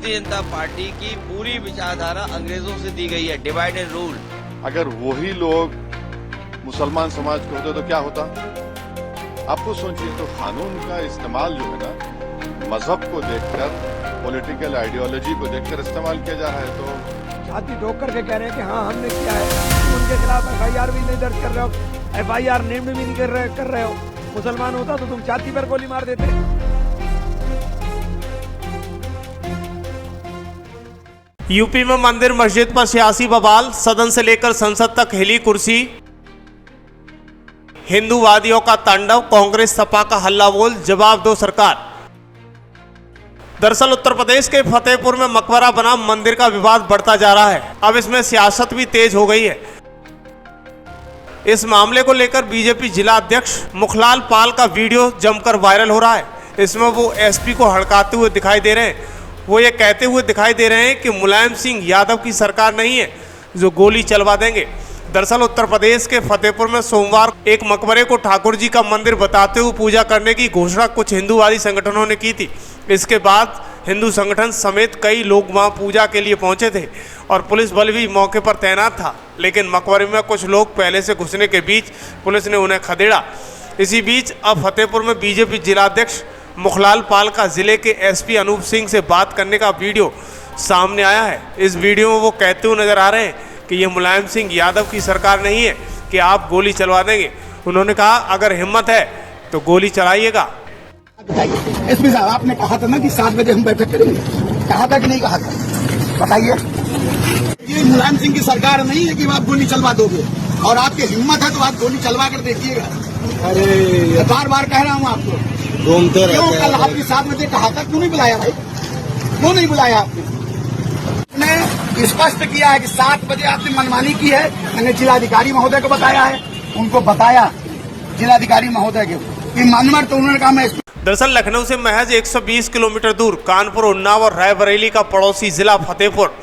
Bharatiya Janata party की पूरी विचारधारा अंग्रेजों से दी गई है, डिवाइड एंड रूल। अगर वही लोग मुसलमान समाज के होते तो क्या होता? आपको सोचिए, तो कानून का इस्तेमाल जो है ना, मजहब को देखकर, पॉलिटिकल आइडियोलॉजी को देखकर इस्तेमाल किया जा रहा है। तो छाती ठोक करके कह रहे हैं कि हाँ हमने किया है, उनके खिलाफ FIR भी नहीं दर्ज कर रहे हो, FIR नेम्ड भी नहीं कर रहे हो। मुसलमान होता तो तुम छाती पर गोली मार देते। यूपी में मंदिर मस्जिद पर सियासी बवाल, सदन से लेकर संसद तक हिली कुर्सी। हिंदूवादियों का तांडव, कांग्रेस सपा का हल्ला बोल, जवाब दो सरकार। दरअसल उत्तर प्रदेश के फतेहपुर में मकबरा बना मंदिर का विवाद बढ़ता जा रहा है। अब इसमें सियासत भी तेज हो गई है। इस मामले को लेकर बीजेपी जिला अध्यक्ष मुखलाल पाल का वीडियो जमकर वायरल हो रहा है। इसमें वो एसपी को हड़काते हुए दिखाई दे रहे हैं। वो ये कहते हुए दिखाई दे रहे हैं कि मुलायम सिंह यादव की सरकार नहीं है जो गोली चलवा देंगे। दरअसल उत्तर प्रदेश के फतेहपुर में सोमवार एक मकबरे को ठाकुर जी का मंदिर बताते हुए पूजा करने की घोषणा कुछ हिंदूवादी संगठनों ने की थी। इसके बाद हिंदू संगठन समेत कई लोग वहां पूजा के लिए पहुंचे थे और पुलिस बल भी मौके पर तैनात था, लेकिन मकबरे में कुछ लोग पहले से घुसने के बीच पुलिस ने उन्हें खदेड़ा। इसी बीच अब फतेहपुर में बीजेपी जिलाध्यक्ष मुखलाल पाल का जिले के एसपी अनूप सिंह से बात करने का वीडियो सामने आया है। इस वीडियो में वो कहते हुए नजर आ रहे हैं कि ये मुलायम सिंह यादव की सरकार नहीं है कि आप गोली चलवा देंगे। उन्होंने कहा अगर हिम्मत है तो गोली चलाइएगा। एसपी साहब, आपने कहा था ना कि 7 बजे हम बैठक करेंगे, कहा था कि नहीं कहा था? बताइए। ये मुलायम सिंह की सरकार नहीं है कि आप गोली चलवा दोगे, और आपकी हिम्मत है तो आप गोली चलवा कर देखिएगा। अरे बार बार कह रहा हूँ आपको, क्यों कल आपने 7 बजे कहा था? क्यों नहीं बुलाया भाई? क्यों नहीं बुलाया आपने? स्पष्ट किया है कि 7 बजे आपने मनमानी की है। मैंने जिलाधिकारी महोदय को बताया है, उनको बताया जिलाधिकारी महोदय के मनमर, तो उन्होंने कहा मैं। दरअसल लखनऊ से महज 120 किलोमीटर दूर कानपुर, उन्नाव और रायबरेली का पड़ोसी जिला फतेहपुर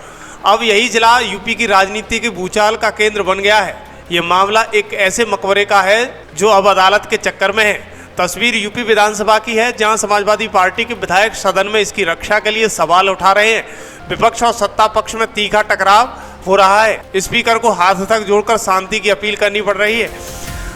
अब यही जिला यूपी की राजनीति के भूचाल का केंद्र बन गया है। ये मामला एक ऐसे मकबरे का है जो अब अदालत के चक्कर में है। तस्वीर यूपी विधानसभा की है, जहां समाजवादी पार्टी के विधायक सदन में इसकी रक्षा के लिए सवाल उठा रहे हैं। विपक्ष और सत्ता पक्ष में तीखा टकराव हो रहा है। स्पीकर को हाथ तक जोड़कर शांति की अपील करनी पड़ रही है।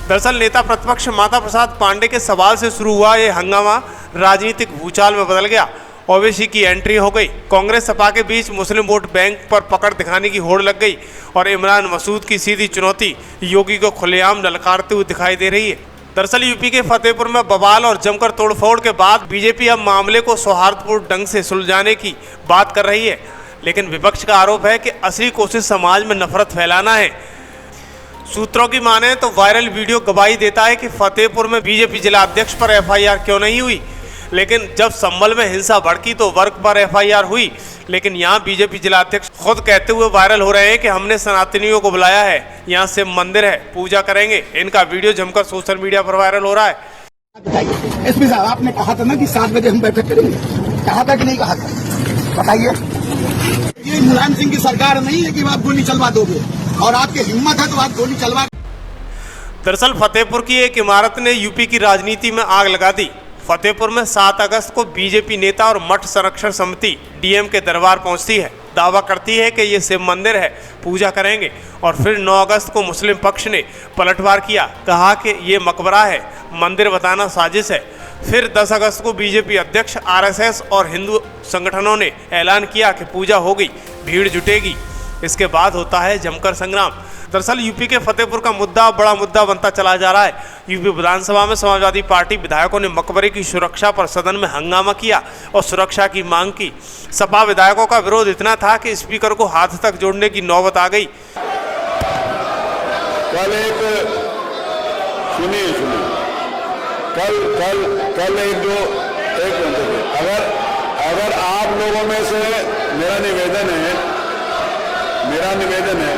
दरअसल नेता प्रतिपक्ष माता प्रसाद पांडे के सवाल से शुरू हुआ ये हंगामा राजनीतिक भूचाल में बदल गया। ओवैसी की एंट्री हो गई। कांग्रेस सपा के बीच मुस्लिम वोट बैंक पर पकड़ दिखाने की होड़ लग गई और इमरान मसूद की सीधी चुनौती योगी को खुलेआम ललकारते हुए दिखाई दे रही है। दरअसल यूपी के फतेहपुर में बवाल और जमकर तोड़फोड़ के बाद बीजेपी अब मामले को सौहार्दपूर्ण ढंग से सुलझाने की बात कर रही है, लेकिन विपक्ष का आरोप है कि असली कोशिश समाज में नफरत फैलाना है। सूत्रों की माने तो वायरल वीडियो गवाही देता है कि फतेहपुर में बीजेपी जिला अध्यक्ष पर FIR क्यों नहीं हुई, लेकिन जब संभल में हिंसा भड़की तो वर्ग पर FIR हुई। लेकिन यहाँ बीजेपी जिला अध्यक्ष खुद कहते हुए वायरल हो रहे हैं कि हमने सनातनियों को बुलाया है, यहाँ शिव मंदिर है, पूजा करेंगे। इनका वीडियो जमकर सोशल मीडिया पर वायरल हो रहा है। एसपी साहब, आपने कहा था ना कि 7 बजे हम बैठक करेंगे, कहा था कि नहीं कहा था? बताइए। ये मुलायम सिंह की सरकार नहीं है कि आप गोली चलवा दोगे, और आपकी हिम्मत है तो आप गोली चलवा। दरअसल फतेहपुर की एक इमारत ने यूपी की राजनीति में आग लगा दी। फतेहपुर में 7 अगस्त को बीजेपी नेता और मठ संरक्षण समिति DM के दरबार पहुंचती है, दावा करती है कि ये शिव मंदिर है, पूजा करेंगे, और फिर 9 अगस्त को मुस्लिम पक्ष ने पलटवार किया, कहा कि ये मकबरा है, मंदिर बताना साजिश है। फिर 10 अगस्त को बीजेपी अध्यक्ष, RSS और हिंदू संगठनों ने ऐलान किया कि पूजा होगी, भीड़ जुटेगी। इसके बाद होता है जमकर संग्राम। दरअसल यूपी के फतेहपुर का मुद्दा बड़ा मुद्दा बनता चला जा रहा है। यूपी विधानसभा में समाजवादी पार्टी विधायकों ने मकबरे की सुरक्षा पर सदन में हंगामा किया और सुरक्षा की मांग की। सपा विधायकों का विरोध इतना था कि स्पीकर को हाथ तक जोड़ने की नौबत आ गई। कल एक सुनिए कल अगर आप लोगों में से मेरा निवेदन है,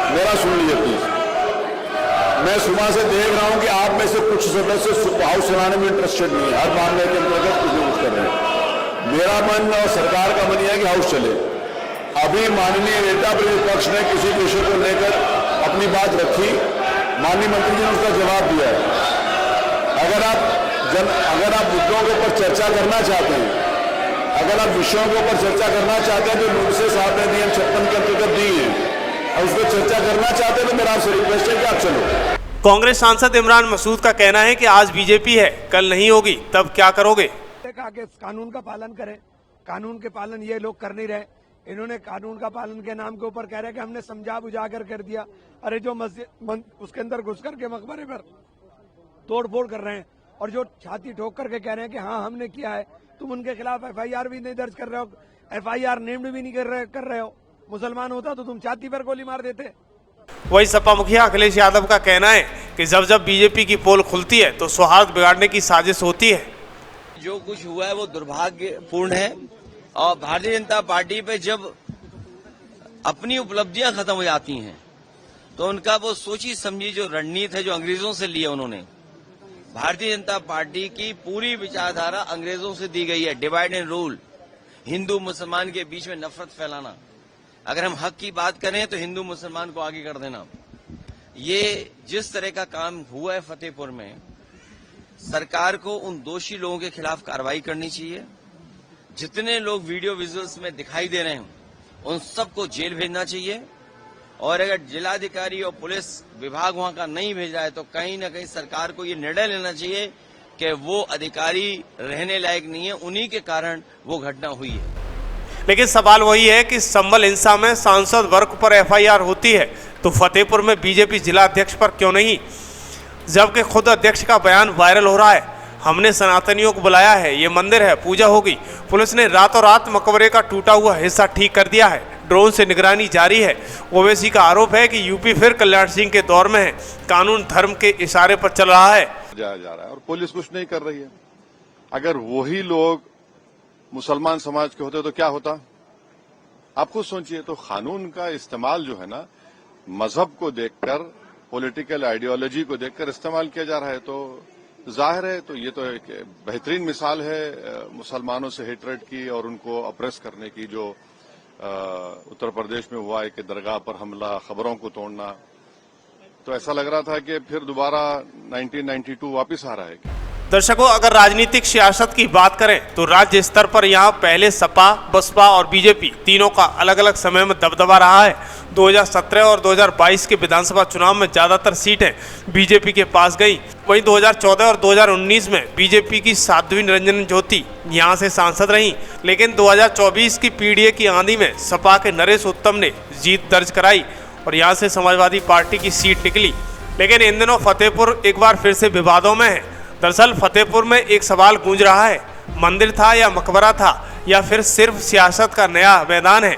मेरा सुन लीजिए प्लीज। मैं सुबह से देख रहा हूं कि आप में से कुछ सदस्य हाउस चलाने में इंटरेस्टेड नहीं है, हर मामले के अंतर्गत कुछ कर रहे हैं। मेरा मन और सरकार का मन यह है कि हाउस चले। अभी माननीय नेता प्रतिपक्ष ने किसी विषय को लेकर अपनी बात रखी, माननीय मंत्री जी ने उसका जवाब दिया है। अगर आप मुद्दों के ऊपर चर्चा करना चाहते हैं, अगर आप विषयों के ऊपर चर्चा करना चाहते हैं जो मुझसे साहब ने नियम 56 के अंतर्गत दी है और उस पर चर्चा करना चाहते हैं तो मेरा आपसे रिक्वेस्ट है कि आप चलो। कांग्रेस सांसद इमरान मसूद का कहना है कि आज बीजेपी है, कल नहीं होगी, तब क्या करोगे? कहा कि कानून का पालन करें, कानून के पालन ये लोग कर नहीं रहे। इन्होंने कानून का पालन के नाम के ऊपर कह रहे कि हमने समझा बुझा कर दिया। अरे जो मस्जिद उसके अंदर घुस करके मकबरे पर तोड़ फोड़ कर रहे हैं और जो छाती ठोक करके कह रहे हैं कि हाँ हमने किया है, तुम उनके खिलाफ FIR भी नहीं दर्ज कर रहे हो, FIR नेम्ड भी नहीं कर रहे हो। मुसलमान होता तो तुम छाती पर गोली मार देते। वही सपा मुखिया अखिलेश यादव का कहना है कि जब बीजेपी की पोल खुलती है तो सौहार्द बिगाड़ने की साजिश होती है। जो कुछ हुआ है वो दुर्भाग्यपूर्ण है और भारतीय जनता पार्टी पे जब अपनी उपलब्धियां खत्म हो जाती हैं तो उनका वो सोची समझी जो रणनीति है जो अंग्रेजों से ली है उन्होंने, भारतीय जनता पार्टी की पूरी विचारधारा अंग्रेजों से दी गई है। डिवाइड एंड रूल, हिंदू मुसलमान के बीच में नफरत फैलाना, अगर हम हक की बात करें तो हिंदू मुसलमान को आगे कर देना। ये जिस तरह का काम हुआ है फतेहपुर में, सरकार को उन दोषी लोगों के खिलाफ कार्रवाई करनी चाहिए। जितने लोग वीडियो विजुअल्स में दिखाई दे रहे हैं उन सबको जेल भेजना चाहिए और अगर जिलाधिकारी और पुलिस विभाग वहां का नहीं भेजा है तो कहीं ना कहीं सरकार को ये निर्णय लेना चाहिए कि वो अधिकारी रहने लायक नहीं है, उन्हीं के कारण वो घटना हुई है। लेकिन सवाल वही है कि संबल हिंसा में सांसद वर्ग पर FIR होती है तो फतेहपुर में बीजेपी जिला अध्यक्ष पर क्यों नहीं, जबकि खुद अध्यक्ष का बयान वायरल हो रहा है। हमने सनातनियों को बुलाया है, ये मंदिर है, पूजा होगी। पुलिस ने रातों रात मकबरे का टूटा हुआ हिस्सा ठीक कर दिया है, ड्रोन से निगरानी जारी है। ओवैसी का आरोप है कि यूपी फिर कल्याण सिंह के दौर में है, कानून धर्म के इशारे पर चल रहा है। जाया जा रहा है और पुलिस कुछ नहीं कर रही है। अगर वही लोग मुसलमान समाज के होते तो क्या होता, आप खुद सोचिए। तो कानून का इस्तेमाल जो है ना, मजहब को देखकर, पॉलिटिकल आइडियोलॉजी को देखकर इस्तेमाल किया जा रहा है, तो जाहिर है तो ये तो एक बेहतरीन मिसाल है मुसलमानों से हेटरेट की और उनको अप्रेस करने की, जो उत्तर प्रदेश में हुआ है कि दरगाह पर हमला, खबरों को तोड़ना। तो ऐसा लग रहा था कि फिर दोबारा 1992 वापस आ रहा है। दर्शकों, अगर राजनीतिक सियासत की बात करें तो राज्य स्तर पर यहाँ पहले सपा, बसपा और बीजेपी तीनों का अलग अलग समय में दबदबा रहा है। 2017 और 2022 के विधानसभा चुनाव में ज्यादातर सीटें बीजेपी के पास गई। वहीं 2014 और 2019 में बीजेपी की साध्वी निरंजन ज्योति यहाँ से सांसद रहीं, लेकिन 2024 की PDA की आंधी में सपा के नरेश उत्तम ने जीत दर्ज कराई और यहाँ से समाजवादी पार्टी की सीट निकली। लेकिन इन दिनों फतेहपुर एक बार फिर से विवादों में है। दरअसल फतेहपुर में एक सवाल गूंज रहा है, मंदिर था या मकबरा था या फिर सिर्फ सियासत का नया मैदान है।